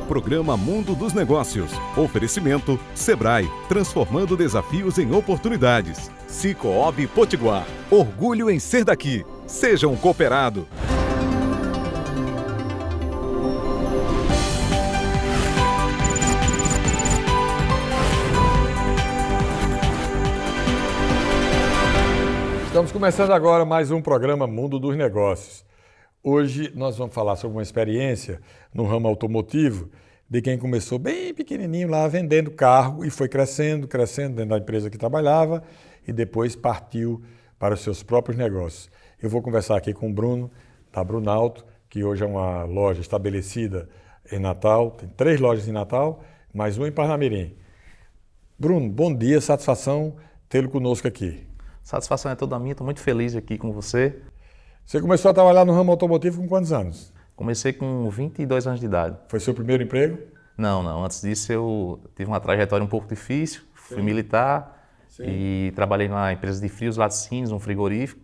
Programa Mundo dos Negócios. Oferecimento Sebrae, transformando desafios em oportunidades. Cicobi Potiguar, orgulho em ser daqui. Seja um cooperado. Estamos começando agora mais um programa Mundo dos Negócios. Hoje nós vamos falar sobre uma experiência no ramo automotivo de quem começou bem pequenininho lá vendendo carro e foi crescendo dentro da empresa que trabalhava e depois partiu para os seus próprios negócios. Eu vou conversar aqui com o Bruno, da Brunalto, que hoje é uma loja estabelecida em Natal, tem 3 lojas em Natal, mais uma em Parnamirim. Bruno, bom dia, satisfação tê-lo conosco aqui. Satisfação é toda minha, estou muito feliz aqui com você. Você começou a trabalhar no ramo automotivo com quantos anos? Comecei com 22 anos de idade. Foi seu primeiro emprego? Não. Antes disso eu tive uma trajetória um pouco difícil. Fui militar e trabalhei numa empresa de frios laticínios, um frigorífico.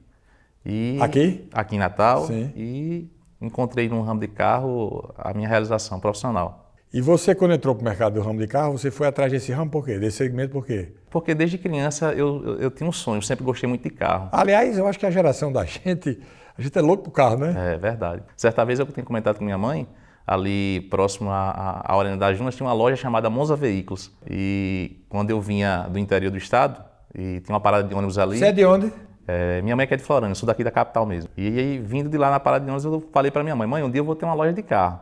E aqui? Aqui em Natal. Sim. E encontrei no ramo de carro a minha realização profissional. E você, quando entrou para o mercado do ramo de carro, você foi atrás desse ramo por quê? Desse segmento por quê? Porque desde criança eu tinha um sonho, sempre gostei muito de carro. Aliás, eu acho que a geração da gente, a gente é louco por carro, né? É verdade. Certa vez eu tinha comentado com minha mãe, ali próximo à Arena das Dunas, tinha uma loja chamada Monza Veículos. E quando eu vinha do interior do estado, e tinha uma parada de ônibus ali... Você é de onde? Minha mãe é de Florânia, eu sou daqui da capital mesmo. E aí, vindo de lá na parada de ônibus, eu falei para minha mãe, um dia eu vou ter uma loja de carro.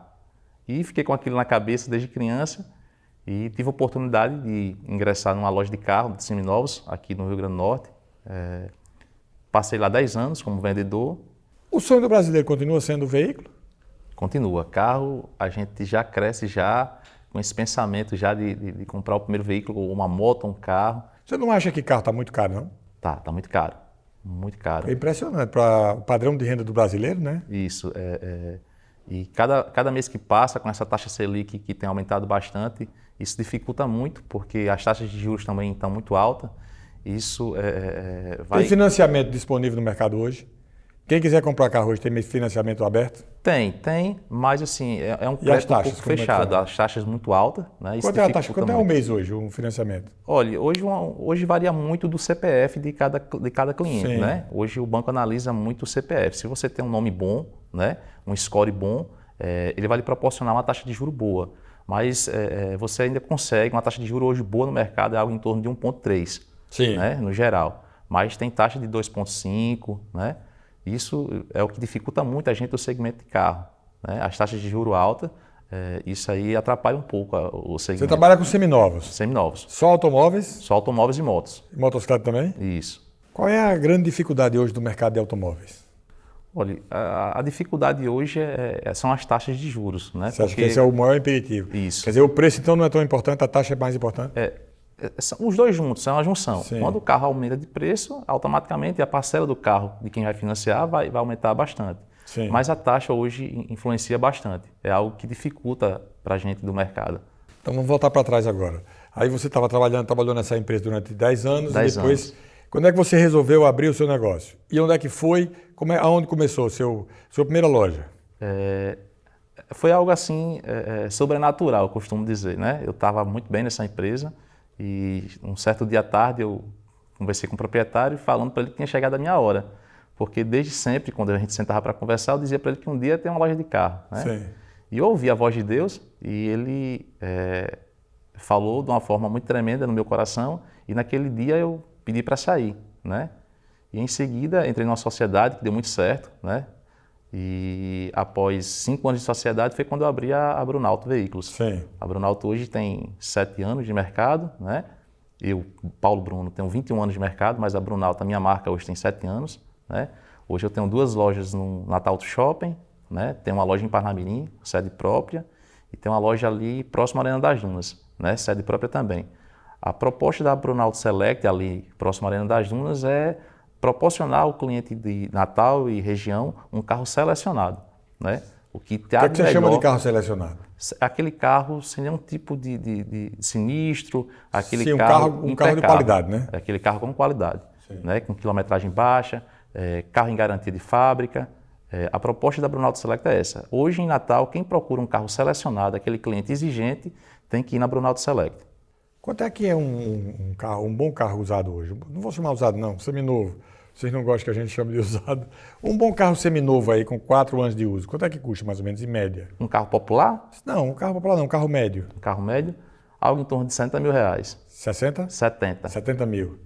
E fiquei com aquilo na cabeça desde criança e tive a oportunidade de ingressar numa loja de carro de seminovos aqui no Rio Grande do Norte. Passei lá 10 anos como vendedor. O sonho do brasileiro continua sendo o veículo? Continua. Carro, a gente já cresce já com esse pensamento já de comprar o primeiro veículo, uma moto, um carro. Você não acha que carro está muito caro, não? Tá muito caro. Muito caro. É impressionante para o padrão de renda do brasileiro, né? Isso. E cada mês que passa, com essa taxa Selic que tem aumentado bastante, isso dificulta muito, porque as taxas de juros também estão muito altas. Isso vai... Tem financiamento disponível no mercado hoje? Quem quiser comprar carro hoje tem financiamento aberto? Tem, mas assim, é um crédito um pouco fechado. As taxas muito altas. Né? Quanto é a taxa? Quanto é um mês hoje, um financiamento? Olha, hoje varia muito do CPF de cada cliente. Sim. Né? Hoje o banco analisa muito o CPF. Se você tem um nome bom, né? Um score bom, ele vai lhe proporcionar uma taxa de juros boa. Mas você ainda consegue, uma taxa de juros hoje boa no mercado é algo em torno de 1,3, né? No geral. Mas tem taxa de 2,5, né? Isso é o que dificulta muito a gente no segmento de carro. Né? As taxas de juros altas, isso aí atrapalha um pouco o segmento. Você trabalha com seminovos? Seminovos. Só automóveis? Só automóveis e motos. E motocicleta também? Isso. Qual é a grande dificuldade hoje do mercado de automóveis? Olha, a dificuldade hoje são as taxas de juros. Né? Você acha que esse é o maior impeditivo? Isso. Quer dizer, o preço então não é tão importante, a taxa é mais importante? São os dois juntos, é uma junção. Sim. Quando o carro aumenta de preço, automaticamente a parcela do carro de quem vai financiar vai aumentar bastante. Sim. Mas a taxa hoje influencia bastante. É algo que dificulta para a gente do mercado. Então vamos voltar para trás agora. Aí você trabalhou nessa empresa durante 10 anos 10 e depois, anos. Quando é que você resolveu abrir o seu negócio? E onde é que foi? Aonde começou sua primeira loja? Foi algo assim sobrenatural, eu costumo dizer. Né? Eu estava muito bem nessa empresa. E um certo dia à tarde eu conversei com o proprietário falando para ele que tinha chegado a minha hora. Porque desde sempre, quando a gente sentava para conversar, eu dizia para ele que um dia ia ter uma loja de carro. Né? Sim. E eu ouvi a voz de Deus e ele falou de uma forma muito tremenda no meu coração. E naquele dia eu pedi para sair. Né? E em seguida entrei numa sociedade que deu muito certo. Né? E após 5 anos de sociedade foi quando eu abri a Brunalto Veículos. Sim. A Brunalto hoje tem 7 anos de mercado, né? Eu, Paulo Bruno, tenho 21 anos de mercado, mas a Brunalto, a minha marca, hoje tem 7 anos, né? Hoje eu tenho 2 lojas no Natal Shopping, né? Tenho uma loja em Parnamirim, sede própria, e tem uma loja ali próximo à Arena das Dunas, né? Sede própria também. A proposta da Brunalto Select, ali próximo à Arena das Dunas, é proporcionar ao cliente de Natal e região um carro selecionado. Né? O que você chama de carro selecionado? Aquele carro sem nenhum tipo de sinistro, aquele Sim, carro um carro de qualidade, né? Aquele carro com qualidade, né? Com quilometragem baixa, carro em garantia de fábrica, A proposta da Brunalto Select é essa. Hoje, em Natal, quem procura um carro selecionado, aquele cliente exigente, tem que ir na Brunalto Select. Quanto é que é um carro, um bom carro usado hoje? Não vou chamar usado não, seminovo. Vocês não gostam que a gente chame de usado. Um bom carro seminovo aí, com 4 anos de uso, quanto é que custa mais ou menos, em média? Um carro popular? Não, um carro popular não, um carro médio. Um carro médio? Algo em torno de R$60 mil. 60? 70. 70 mil.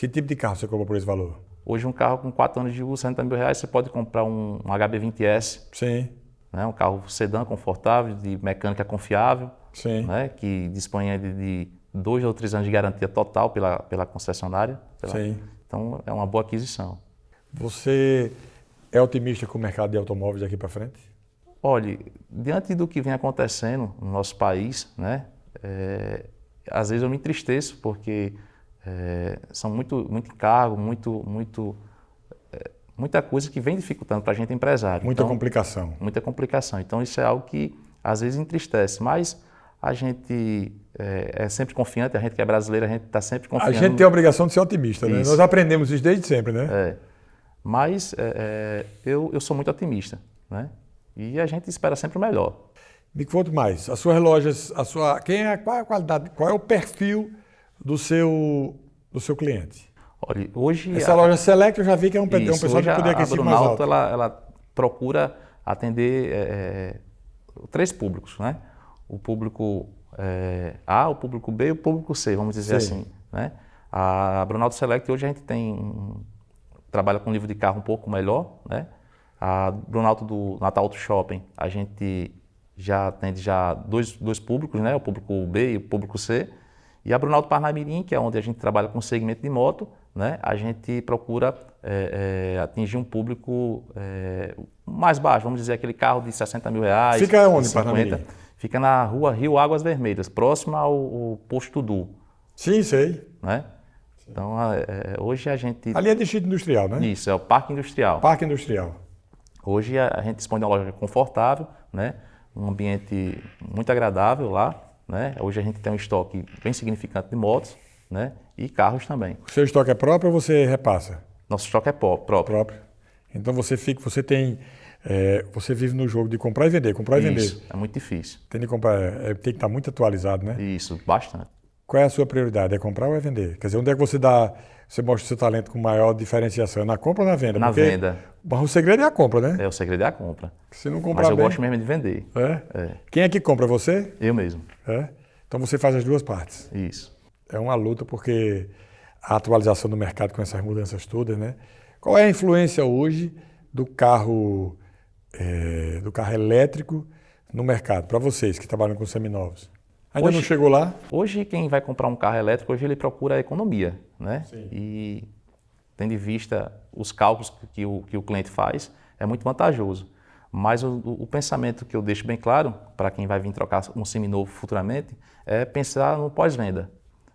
Que tipo de carro você comprou por esse valor? Hoje um carro com 4 anos de uso, R$60 mil, você pode comprar um HB20S. Sim. Né? Um carro sedã confortável, de mecânica confiável. Sim. Né? Que dispõe de 2 ou 3 anos de garantia total pela concessionária. Sim. Então é uma boa aquisição. Você é otimista com o mercado de automóveis daqui para frente? Olha, diante do que vem acontecendo no nosso país, né? Às vezes eu me entristeço porque são muito encargo, muita coisa que vem dificultando para a gente empresário. Muita complicação. Muita complicação. Então isso é algo que às vezes entristece, mas a gente é sempre confiante, a gente que é brasileiro, a gente está sempre confiante. A gente tem a obrigação de ser otimista, né? Nós aprendemos isso desde sempre, né? Mas eu sou muito otimista, né? E a gente espera sempre o melhor. Me conta mais, as suas lojas, qual é a qualidade, qual é o perfil do seu cliente? Olha, hoje... Essa loja Select eu já vi que é um pessoal de poder aquisitivo mais alto. Ela procura atender 3 públicos, né? O público A, o público B e o público C, vamos dizer assim, né? A Brunalto Select hoje a gente trabalha com um nível de carro um pouco melhor, né? A Brunalto do Natal Auto Shopping, a gente já atende dois públicos, né? O público B e o público C. E a Brunalto Parnamirim, que é onde a gente trabalha com segmento de moto, né? A gente procura atingir um público mais baixo, vamos dizer aquele carro de R$60 mil. Fica onde, Parnamirim? Fica na rua Rio Águas Vermelhas, próximo ao posto Du. Sim, sei. Né? Então, hoje a gente... Ali é distrito industrial, né? Isso, é o Parque Industrial. Parque Industrial. Hoje a gente dispõe de uma loja confortável, né? Um ambiente muito agradável lá, né? Hoje a gente tem um estoque bem significante de motos, né? E carros também. O seu estoque é próprio ou você repassa? Nosso estoque é próprio. Então você vive no jogo de comprar e vender, comprar e vender. Isso, é muito difícil. Tem que comprar, tem que estar muito atualizado, né? Isso, bastante. Qual é a sua prioridade? É comprar ou é vender? Quer dizer, onde é que você mostra o seu talento com maior diferenciação? Na compra ou na venda? Na venda. Mas o segredo é a compra, né? O segredo é a compra. Se não comprar Mas eu bem... gosto mesmo de vender. Quem é que compra? Você? Eu mesmo. Então você faz as duas partes. Isso. É uma luta porque a atualização do mercado com essas mudanças todas, né? Qual é a influência hoje do carro elétrico no mercado, para vocês que trabalham com seminovos? Ainda não chegou lá? Hoje, quem vai comprar um carro elétrico, hoje ele procura a economia, né? Sim. E tendo em vista os cálculos que o cliente faz, é muito vantajoso. Mas o pensamento que eu deixo bem claro para quem vai vir trocar um seminovo futuramente é pensar no pós-venda.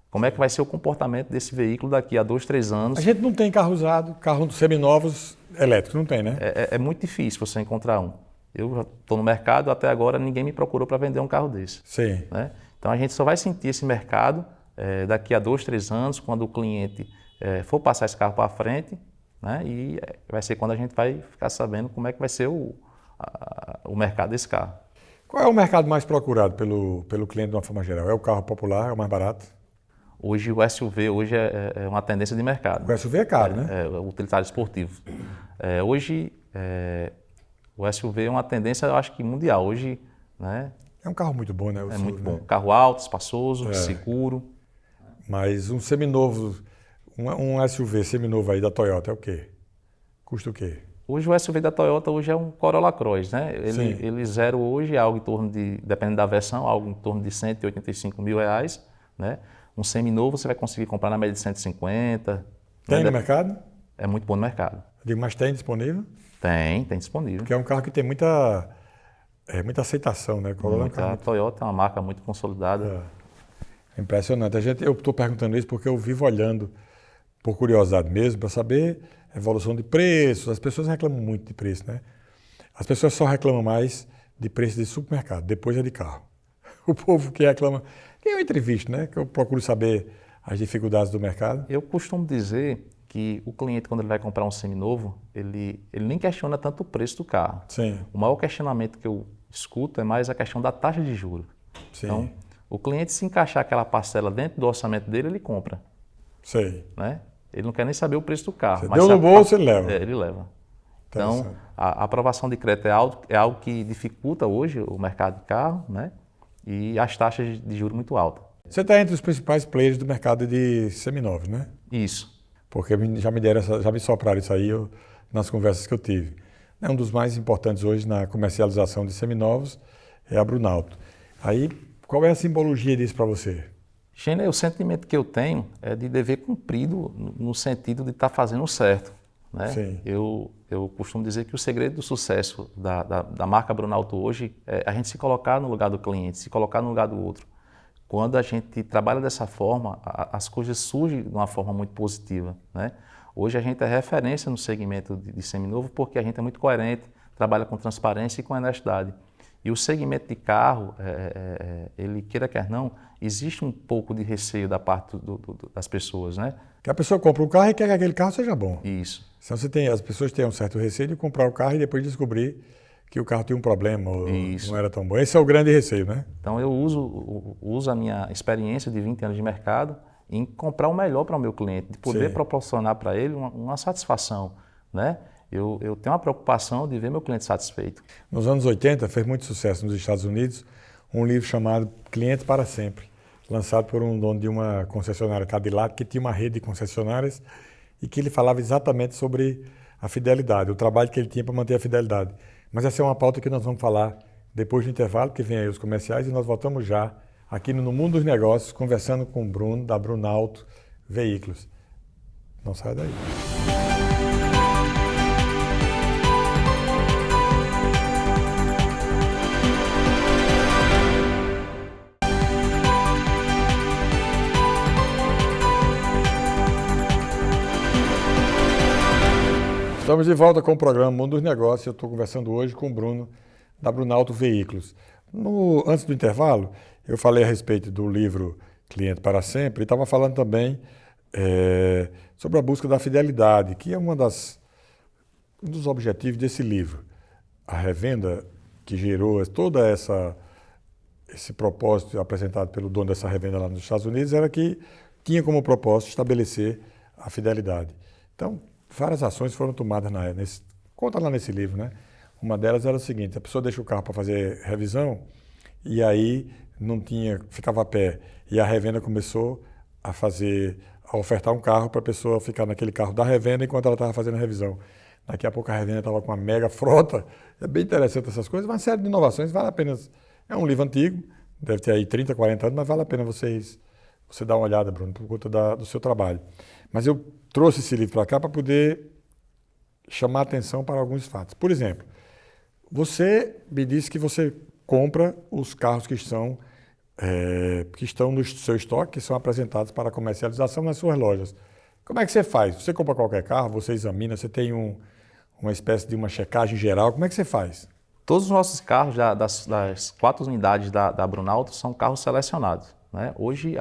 Como é que vai ser o comportamento desse veículo daqui a 2, 3 anos? A gente não tem carro usado, carro seminovos elétricos, não tem, né? É muito difícil você encontrar um. Eu já estou no mercado, até agora ninguém me procurou para vender um carro desse. Sim. Né? Então a gente só vai sentir esse mercado daqui a 2, 3 anos, quando o cliente for passar esse carro para frente, né? E vai ser quando a gente vai ficar sabendo como é que vai ser o mercado desse carro. Qual é o mercado mais procurado pelo cliente de uma forma geral? É o carro popular, é o mais barato? Hoje o SUV é uma tendência de mercado. O SUV é caro, né? O utilitário esportivo. Hoje o SUV é uma tendência, eu acho que mundial. Hoje, né? É um carro muito bom, né? É muito bom. Carro alto, espaçoso, seguro. Mas um seminovo, um SUV seminovo aí da Toyota é o quê? Custa o quê? Hoje o SUV da Toyota hoje é um Corolla Cross, né? Ele zero hoje é algo em torno de, dependendo da versão, algo em torno de R$185 mil, né? Um seminovo você vai conseguir comprar na média de 150. Tem no mercado? É muito bom no mercado. Mas tem disponível? Tem disponível. Porque é um carro que tem muita aceitação, né? A Toyota é uma marca muito consolidada. É impressionante. Eu estou perguntando isso porque eu vivo olhando, por curiosidade mesmo, para saber a evolução de preços. As pessoas reclamam muito de preço, né? As pessoas só reclamam mais de preço de supermercado, depois é de carro. O povo que reclama... Que eu entrevisto, né? Que eu procuro saber as dificuldades do mercado. Eu costumo dizer que o cliente, quando ele vai comprar um seminovo, ele nem questiona tanto o preço do carro. Sim. O maior questionamento que eu escuto é mais a questão da taxa de juros. Sim. Então, o cliente, se encaixar aquela parcela dentro do orçamento dele, ele compra. Sei. Né? Ele não quer nem saber o preço do carro. Você deu no bolso, ele leva. Ele leva. Então, a aprovação de crédito é algo que dificulta hoje o mercado de carro, né? E as taxas de juros muito altas. Você está entre os principais players do mercado de seminovos, né? Isso. Porque já me sopraram isso aí nas conversas que eu tive. Um dos mais importantes hoje na comercialização de seminovos é a Brunalto. Aí, qual é a simbologia disso para você? Gênero, o sentimento que eu tenho é de dever cumprido no sentido de estar fazendo o certo. Né? Sim. Eu costumo dizer que o segredo do sucesso da marca Brunalto hoje é a gente se colocar no lugar do cliente, se colocar no lugar do outro. Quando a gente trabalha dessa forma, as coisas surgem de uma forma muito positiva. Né? Hoje a gente é referência no segmento de seminovo porque a gente é muito coerente, trabalha com transparência e com honestidade. E o segmento de carro, ele queira quer não, existe um pouco de receio da parte das pessoas, né? Que a pessoa compra um carro e quer que aquele carro seja bom. Isso. Então as pessoas têm um certo receio de comprar o carro e depois descobrir que o carro tinha um problema ou não era tão bom. Esse é o grande receio, né? Então eu uso a minha experiência de 20 anos de mercado em comprar o melhor para o meu cliente, de poder proporcionar para ele uma satisfação, né? Eu tenho uma preocupação de ver meu cliente satisfeito. Nos anos 80, fez muito sucesso nos Estados Unidos um livro chamado Cliente para Sempre, lançado por um dono de uma concessionária Cadillac, que tinha uma rede de concessionárias e que ele falava exatamente sobre a fidelidade, o trabalho que ele tinha para manter a fidelidade. Mas essa é uma pauta que nós vamos falar depois do intervalo, que vem aí os comerciais, e nós voltamos já aqui no Mundo dos Negócios, conversando com o Bruno, da Brunalto Veículos. Não saia daí. Estamos de volta com o programa Mundo dos Negócios. Eu estou conversando hoje com o Bruno, da Brunalto Veículos. Antes do intervalo, eu falei a respeito do livro Cliente para Sempre e estava falando também sobre a busca da fidelidade, que é um dos objetivos desse livro. A revenda que gerou todo esse propósito apresentado pelo dono dessa revenda lá nos Estados Unidos era que tinha como propósito estabelecer a fidelidade. Então, várias ações foram tomadas conta lá nesse livro, né? Uma delas era o seguinte: a pessoa deixa o carro para fazer revisão e aí ficava a pé. E a revenda começou a ofertar um carro para a pessoa ficar naquele carro da revenda enquanto ela estava fazendo a revisão. Daqui a pouco a revenda estava com uma mega frota. É bem interessante essas coisas, uma série de inovações, vale a pena. É um livro antigo, deve ter aí 30, 40 anos, mas vale a pena você dar uma olhada, Bruno, por conta do seu trabalho. Mas eu trouxe esse livro para cá para poder chamar a atenção para alguns fatos. Por exemplo, você me disse que você compra os carros que estão no seu estoque, que são apresentados para comercialização nas suas lojas. Como é que você faz? Você compra qualquer carro, você examina, você tem uma espécie de uma checagem geral, como é que você faz? Todos os nossos carros, das 4 unidades da Brunalto, são carros selecionados. Né? Hoje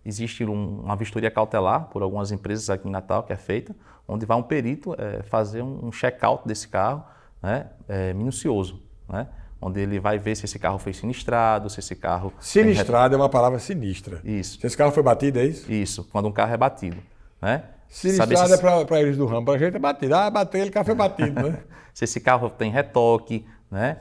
existe uma vistoria cautelar por algumas empresas aqui em Natal que é feita, onde vai um perito fazer um check-out desse carro, né, minucioso, né, onde ele vai ver se esse carro foi sinistrado, se esse carro... Sinistrado é uma palavra sinistra. Isso. Se esse carro foi batido, é isso? Isso, quando um carro é batido. Né? Sinistrado é para eles do ramo, para a gente é batido. Bateu, ele carro foi batido, né? Se esse carro tem retoque, né?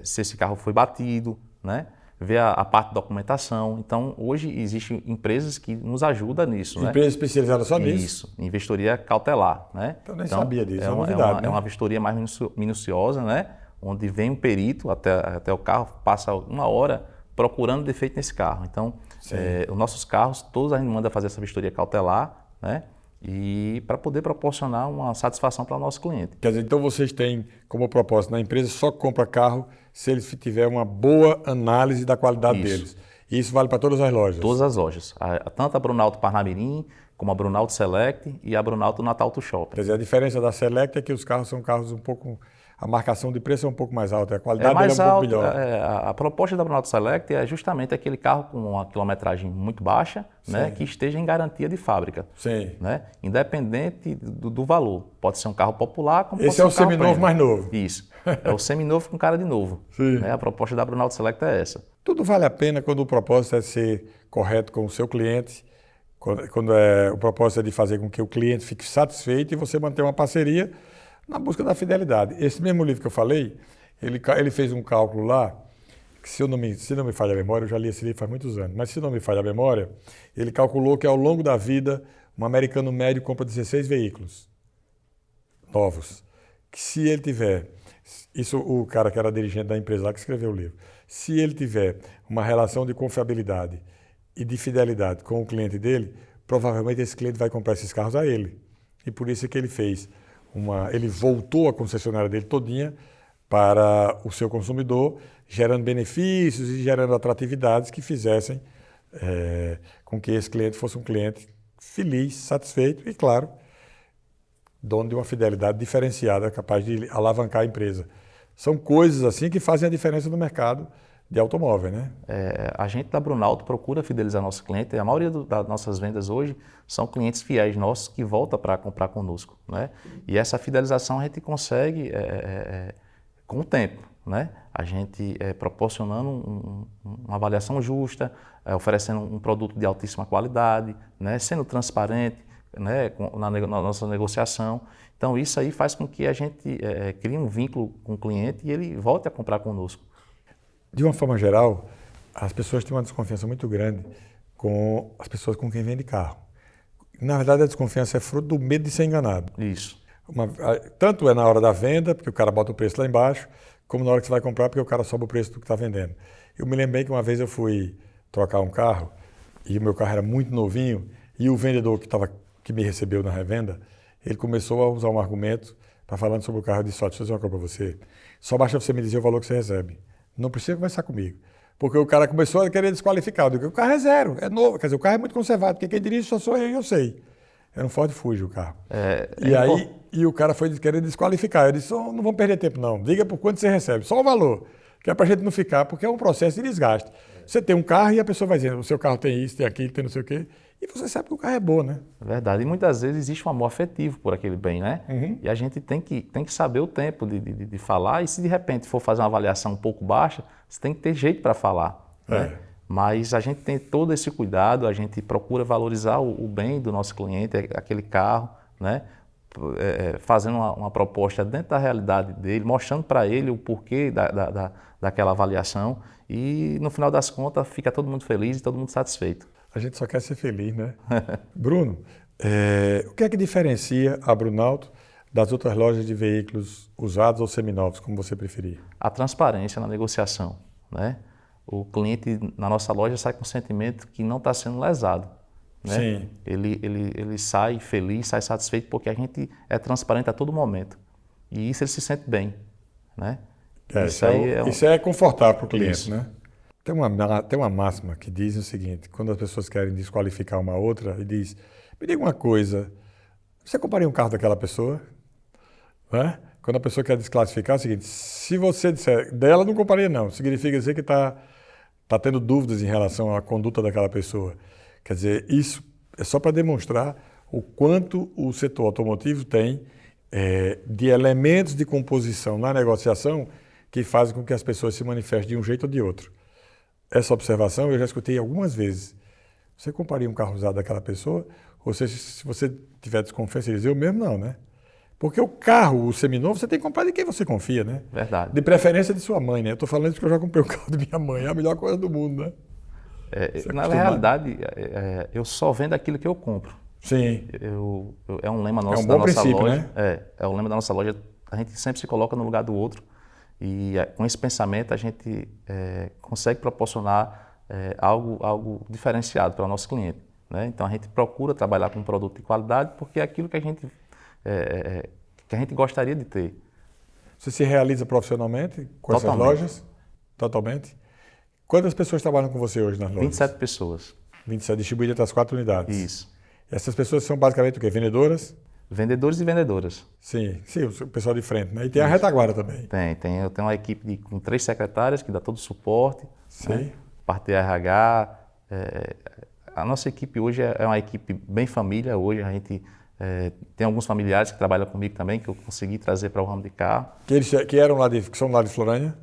Se esse carro foi batido, né? Ver a parte de documentação. Então, hoje existem empresas que nos ajudam nisso. Empresas especializadas só nisso? Isso, em vistoria cautelar. Né? Então, nem sabia disso, é uma novidade. É uma vistoria mais minuciosa, né? Onde vem um perito até o carro, passa 1 hora procurando defeito nesse carro. Então, os nossos carros, todos a gente manda fazer essa vistoria cautelar, né? E para poder proporcionar uma satisfação para o nosso cliente. Quer dizer, então vocês têm como propósito na empresa só compra carro se ele tiver uma boa análise da qualidade deles. E isso vale para todas as lojas? Todas as lojas. Tanto a Brunalto Parnamirim, como a Brunalto Select e a Brunalto Natal Auto Shopping. Quer dizer, a diferença da Select é que os carros são carros um pouco a marcação de preço é um pouco mais alta, a qualidade mais dele é um alto, pouco melhor. a proposta da Brunalto Select é justamente aquele carro com uma quilometragem muito baixa, né, que esteja em garantia de fábrica. Sim. Né, independente do valor. Pode ser um carro popular, como pode Esse ser é um o carro seminovo premium. mais novo. Isso. É o seminovo com cara de novo. Sim. Né, a proposta da Brunalto Select é essa. Tudo vale a pena quando o propósito é ser correto com o seu cliente, quando o propósito é de fazer com que o cliente fique satisfeito e você manter uma parceria na busca da fidelidade. Esse mesmo livro que eu falei, ele fez um cálculo lá, que se não me falha a memória, eu já li esse livro faz muitos anos, mas se não me falha a memória, ele calculou que ao longo da vida, um americano médio compra 16 veículos novos. Que se ele tiver, isso o cara que era dirigente da empresa lá que escreveu o livro, se ele tiver uma relação de confiabilidade e de fidelidade com o cliente dele, provavelmente esse cliente vai comprar esses carros a ele. E por isso é que ele fez ele voltou a concessionária dele todinha para o seu consumidor, gerando benefícios e gerando atratividades que fizessem com que esse cliente fosse um cliente feliz, satisfeito e, claro, dono de uma fidelidade diferenciada, capaz de alavancar a empresa. São coisas assim que fazem a diferença no mercado de automóvel, né? A gente da Brunalto procura fidelizar nosso cliente. A maioria das nossas vendas hoje são clientes fiéis nossos que voltam para comprar conosco, né? E essa fidelização a gente consegue com o tempo, né? A gente proporcionando uma avaliação justa, oferecendo um produto de altíssima qualidade, né? Sendo transparente, né? na nossa negociação. Então isso aí faz com que a gente crie um vínculo com o cliente e ele volte a comprar conosco. De uma forma geral, as pessoas têm uma desconfiança muito grande com as pessoas com quem vende carro. Na verdade, a desconfiança é fruto do medo de ser enganado. Isso. Tanto é na hora da venda, porque o cara bota o preço lá embaixo, como na hora que você vai comprar, porque o cara sobe o preço do que está vendendo. Eu me lembrei que uma vez eu fui trocar um carro, e o meu carro era muito novinho, e o vendedor que me recebeu na revenda, ele começou a usar um argumento para falando sobre o carro. Eu disse: deixa eu fazer uma coisa para você. Só basta você me dizer o valor que você recebe. Não precisa conversar comigo. Porque o cara começou a querer desqualificar. Eu digo: o carro é zero, é novo. Quer dizer, o carro é muito conservado, porque quem dirige só sou eu e eu sei. Era um Ford Fuji o carro. E o cara foi querer desqualificar. Eu disse: não vamos perder tempo não. Diga por quanto você recebe, só o valor. Que é para a gente não ficar, porque é um processo de desgaste. Você tem um carro e a pessoa vai dizendo: o seu carro tem isso, tem aquilo, tem não sei o quê. E você sabe que o carro é bom, né? É verdade. E muitas vezes existe um amor afetivo por aquele bem, né? Uhum. E a gente tem que saber o tempo de falar. E se de repente for fazer uma avaliação um pouco baixa, você tem que ter jeito para falar. Né? Mas a gente tem todo esse cuidado, a gente procura valorizar o bem do nosso cliente, aquele carro, né? Fazendo uma proposta dentro da realidade dele, mostrando para ele o porquê daquela avaliação. E no final das contas fica todo mundo feliz e todo mundo satisfeito. A gente só quer ser feliz, né? Bruno, o que é que diferencia a Brunalto das outras lojas de veículos usados ou seminovos, como você preferir? A transparência na negociação, né? O cliente na nossa loja sai com o sentimento que não está sendo lesado. Né? Sim. Ele sai feliz, sai satisfeito porque a gente é transparente a todo momento. E isso ele se sente bem. Né? Isso é confortável para o cliente, isso. Né? Tem uma máxima que diz o seguinte: quando as pessoas querem desqualificar uma outra, e diz: me diga uma coisa, você compraria um carro daquela pessoa? Né? Quando a pessoa quer desclassificar, é o seguinte: se você disser dela, não compraria não, significa dizer que está tendo dúvidas em relação à conduta daquela pessoa. Quer dizer, isso é só para demonstrar o quanto o setor automotivo tem de elementos de composição na negociação que fazem com que as pessoas se manifestem de um jeito ou de outro. Essa observação eu já escutei algumas vezes. Você compraria um carro usado daquela pessoa? Ou seja, se você tiver desconfiança, ele diz: eu mesmo não, né? Porque o carro, o seminovo, você tem que comprar de quem você confia, né? Verdade. De preferência de sua mãe, né? Eu estou falando isso porque eu já comprei o carro de minha mãe, é a melhor coisa do mundo, né? Na realidade, eu só vendo aquilo que eu compro. Sim. É um lema nosso, é um bom da nossa princípio, loja. Né? É um lema da nossa loja. A gente sempre se coloca no lugar do outro. E com esse pensamento a gente consegue proporcionar algo diferenciado para o nosso cliente. Né? Então a gente procura trabalhar com um produto de qualidade porque é aquilo que a gente gostaria de ter. Você se realiza profissionalmente com essas lojas? Totalmente. Quantas pessoas trabalham com você hoje nas lojas? 27 pessoas. 27, distribuídas entre as 4 unidades. Isso. E essas pessoas são basicamente o quê? Vendedoras? vendedores e vendedoras. Sim, o pessoal de frente, né? E tem a retaguarda também. Eu tenho uma equipe com 3 secretárias que dá todo o suporte. Sim. Né? Parte de RH. A nossa equipe hoje é uma equipe bem família. Hoje a gente tem alguns familiares que trabalham comigo também, que eu consegui trazer para o ramo de carro. Que são lá de Florânia?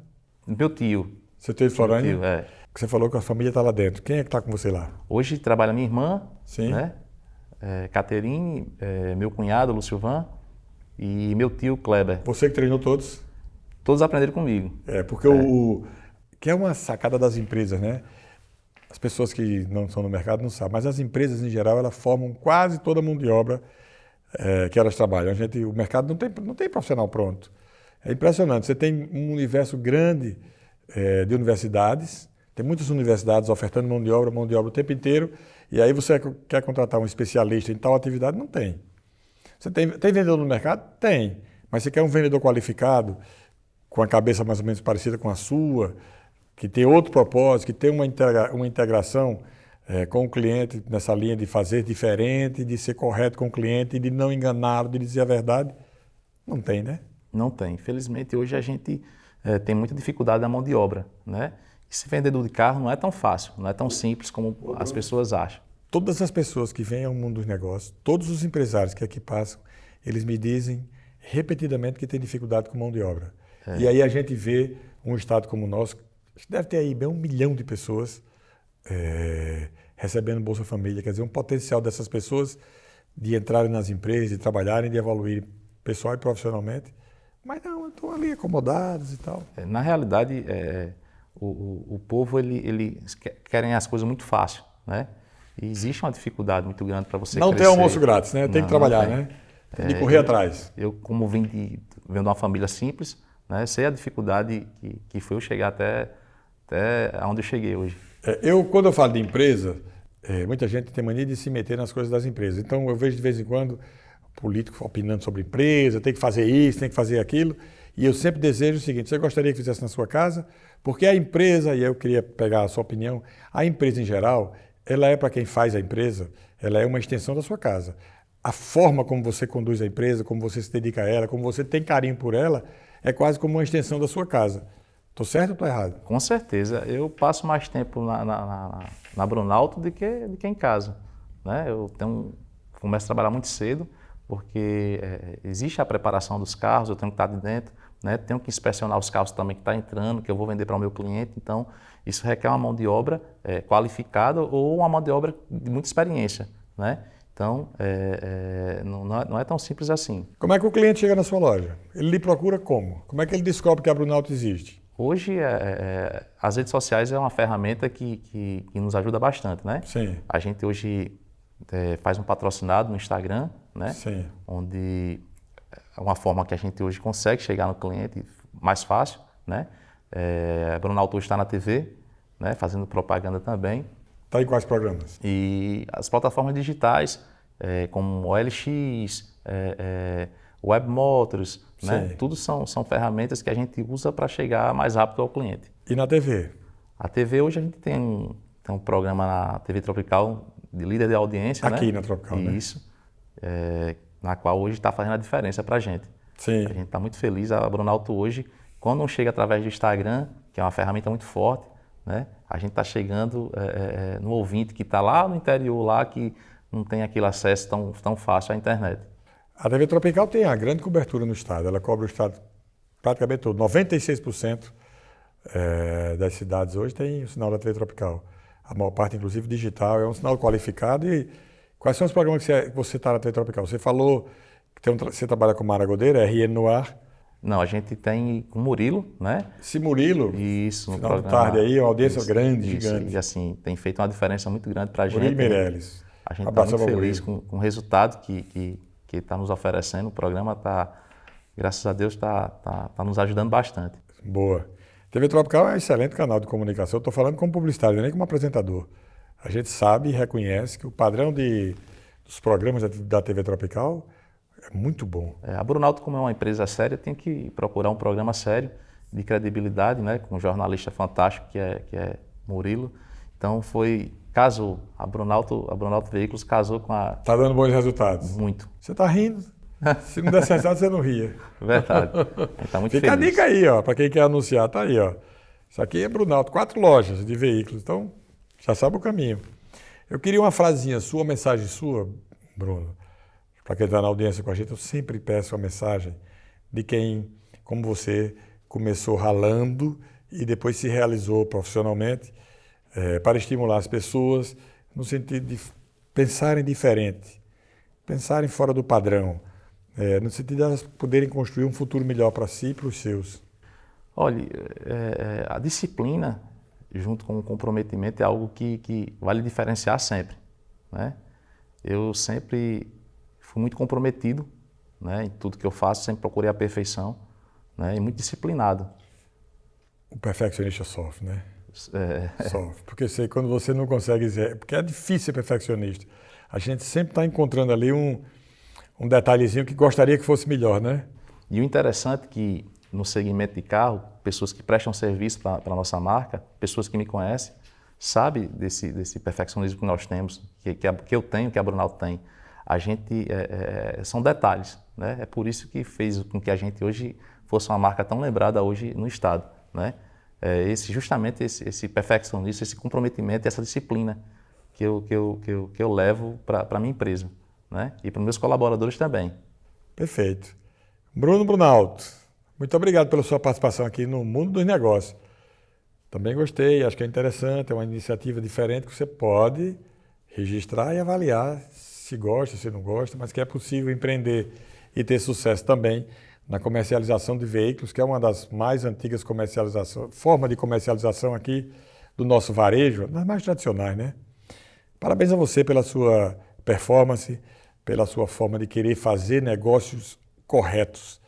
Meu tio. Seu tio de Florânia? Meu tio, Que você falou que a família está lá dentro. Quem é que está com você lá? Hoje trabalha minha irmã, Sim. né? Caterine, meu cunhado, Lucilvan, e meu tio, Kleber. Você que treinou todos? Todos aprenderam comigo. Porque que é uma sacada das empresas, né? As pessoas que não estão no mercado não sabem, mas as empresas, em geral, elas formam quase toda a mão de obra que elas trabalham. O mercado não tem profissional pronto. É impressionante. Você tem um universo grande de universidades, tem muitas universidades ofertando mão de obra o tempo inteiro, e aí você quer contratar um especialista em tal atividade? Não tem. Você tem vendedor no mercado? Tem. Mas você quer um vendedor qualificado, com a cabeça mais ou menos parecida com a sua, que tem outro propósito, que tem uma integração com o cliente nessa linha de fazer diferente, de ser correto com o cliente, de não enganá-lo, de dizer a verdade? Não tem, né? Não tem. Infelizmente, hoje a gente tem muita dificuldade na mão de obra, né? E ser vendedor de carro não é tão fácil, não é tão simples como as pessoas acham. Todas as pessoas que vêm ao mundo dos negócios, todos os empresários que aqui passam, eles me dizem repetidamente que tem dificuldade com mão de obra. E aí a gente vê um estado como o nosso, que deve ter aí bem 1 milhão de pessoas recebendo Bolsa Família, quer dizer, um potencial dessas pessoas de entrarem nas empresas, de trabalharem, de evoluírem pessoal e profissionalmente, mas não, estão ali acomodados e tal. Na realidade, o povo, eles querem as coisas muito fácil, né? E existe uma dificuldade muito grande para você não crescer. Não tem almoço grátis, né? Tem que trabalhar, né? Tem de correr atrás. Eu, como vim de uma família simples, né, sei a dificuldade que foi eu chegar até onde eu cheguei hoje. Quando eu falo de empresa, muita gente tem mania de se meter nas coisas das empresas. Então eu vejo de vez em quando político opinando sobre empresa, tem que fazer isso, tem que fazer aquilo. E eu sempre desejo o seguinte: você gostaria que fizesse na sua casa? Porque a empresa, e eu queria pegar a sua opinião, a empresa em geral, ela é para quem faz a empresa, ela é uma extensão da sua casa. A forma como você conduz a empresa, como você se dedica a ela, como você tem carinho por ela, é quase como uma extensão da sua casa. Estou certo ou estou errado? Com certeza. Eu passo mais tempo na Brunalto do que em casa, né? Começo a trabalhar muito cedo, porque existe a preparação dos carros, eu tenho que estar de dentro, né? Tenho que inspecionar os carros também que estão entrando, que eu vou vender para o meu cliente. Então, isso requer uma mão de obra qualificada ou uma mão de obra de muita experiência, né? Então, não é tão simples assim. Como é que o cliente chega na sua loja? Ele lhe procura como? Como é que ele descobre que a Brunalto existe? Hoje, as redes sociais é uma ferramenta que nos ajuda bastante, né? Sim. A gente hoje faz um patrocinado no Instagram, né? Sim. Onde é uma forma que a gente hoje consegue chegar no cliente mais fácil, né? A Brunalto hoje está na TV, né? Fazendo propaganda também. Está em quais programas? E as plataformas digitais, como OLX, Web Motors, né? Tudo são ferramentas que a gente usa para chegar mais rápido ao cliente. E na TV? A TV hoje a gente tem um programa na TV Tropical de líder de audiência, aqui, né? Na Tropical, Isso, na qual hoje está fazendo a diferença para a gente. Sim. A gente está muito feliz. A Brunalto hoje, quando não chega através do Instagram, que é uma ferramenta muito forte, né? A gente está chegando no ouvinte que está lá no interior, lá que não tem aquele acesso tão fácil à internet. A TV Tropical tem a grande cobertura no estado. Ela cobre o estado praticamente todo. 96% das cidades hoje tem o sinal da TV Tropical. A maior parte, inclusive, digital. É um sinal qualificado. E quais são os programas que você está na TV Tropical? Você falou que você trabalha com Mara Godeira, RN no ar. Não, a gente tem o Murilo, né? Esse Murilo, isso, no final programa, de tarde aí, uma audiência isso, grande, isso, gigante. E assim, tem feito uma diferença muito grande para a gente. Murilo Meirelles. A gente está muito feliz com o resultado que está nos oferecendo. O programa graças a Deus, está nos ajudando bastante. Boa. TV Tropical é um excelente canal de comunicação. Eu estou falando como publicitário, nem como apresentador. A gente sabe e reconhece que o padrão dos programas da TV Tropical é muito bom. A Brunalto, como é uma empresa séria, tem que procurar um programa sério, de credibilidade, né, com um jornalista fantástico que é Murilo. Então casou. A Brunalto Veículos casou com a... Está dando bons resultados. Muito. Você está rindo? Se não desse resultado, você não ria. Verdade. Está muito Fica feliz. a dica aí, ó, para quem quer anunciar, tá aí, ó. Isso aqui é Brunalto, 4 lojas de veículos, então já sabe o caminho. Eu queria uma frasinha sua, uma mensagem sua, Bruno, para quem está na audiência com a gente. Eu sempre peço a mensagem de quem, como você, começou ralando e depois se realizou profissionalmente, para estimular as pessoas no sentido de pensarem diferente, pensarem fora do padrão, no sentido de elas poderem construir um futuro melhor para si e para os seus. Olha, a disciplina, junto com o comprometimento, é algo que vale diferenciar sempre, né? Eu sempre fui muito comprometido, né, em tudo que eu faço, sempre procurei a perfeição, né, e muito disciplinado. O perfeccionista sofre, né? É, Sofre, porque quando você não consegue, porque é difícil ser perfeccionista. A gente sempre está encontrando ali um detalhezinho que gostaria que fosse melhor, né? E o interessante é que no segmento de carro, pessoas que prestam serviço para a nossa marca, pessoas que me conhecem, sabem desse perfeccionismo que nós temos, que eu tenho, que a Brunalto tem. A gente, são detalhes, né? É por isso que fez com que a gente hoje fosse uma marca tão lembrada hoje no estado, né? Justamente esse perfeccionismo, esse comprometimento, essa disciplina que eu levo para a minha empresa, né? E para os meus colaboradores também. Perfeito. Bruno Brunalto, muito obrigado pela sua participação aqui no Mundo dos Negócios. Também gostei, acho que é interessante, é uma iniciativa diferente que você pode registrar e avaliar se gosta, se não gosta, mas que é possível empreender e ter sucesso também na comercialização de veículos, que é uma das mais antigas formas de comercialização aqui do nosso varejo, das mais tradicionais, né? Parabéns a você pela sua performance, pela sua forma de querer fazer negócios corretos,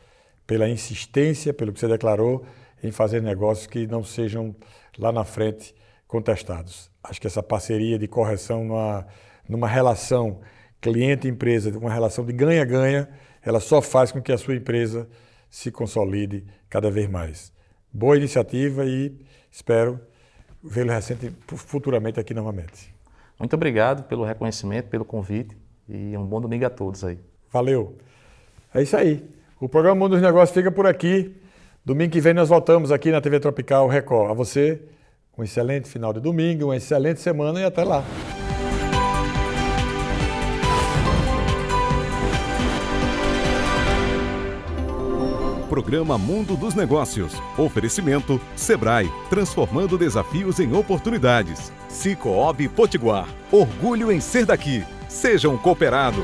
pela insistência, pelo que você declarou, em fazer negócios que não sejam lá na frente contestados. Acho que essa parceria de correção numa relação cliente-empresa, uma relação de ganha-ganha, ela só faz com que a sua empresa se consolide cada vez mais. Boa iniciativa e espero vê-lo futuramente aqui novamente. Muito obrigado pelo reconhecimento, pelo convite e um bom domingo a todos aí. Valeu. É isso aí. O programa Mundo dos Negócios fica por aqui. Domingo que vem nós voltamos aqui na TV Tropical Record. A você, um excelente final de domingo, uma excelente semana e até lá. Programa Mundo dos Negócios. Oferecimento Sebrae, transformando desafios em oportunidades. Cicobi Potiguar, orgulho em ser daqui. Seja um cooperado.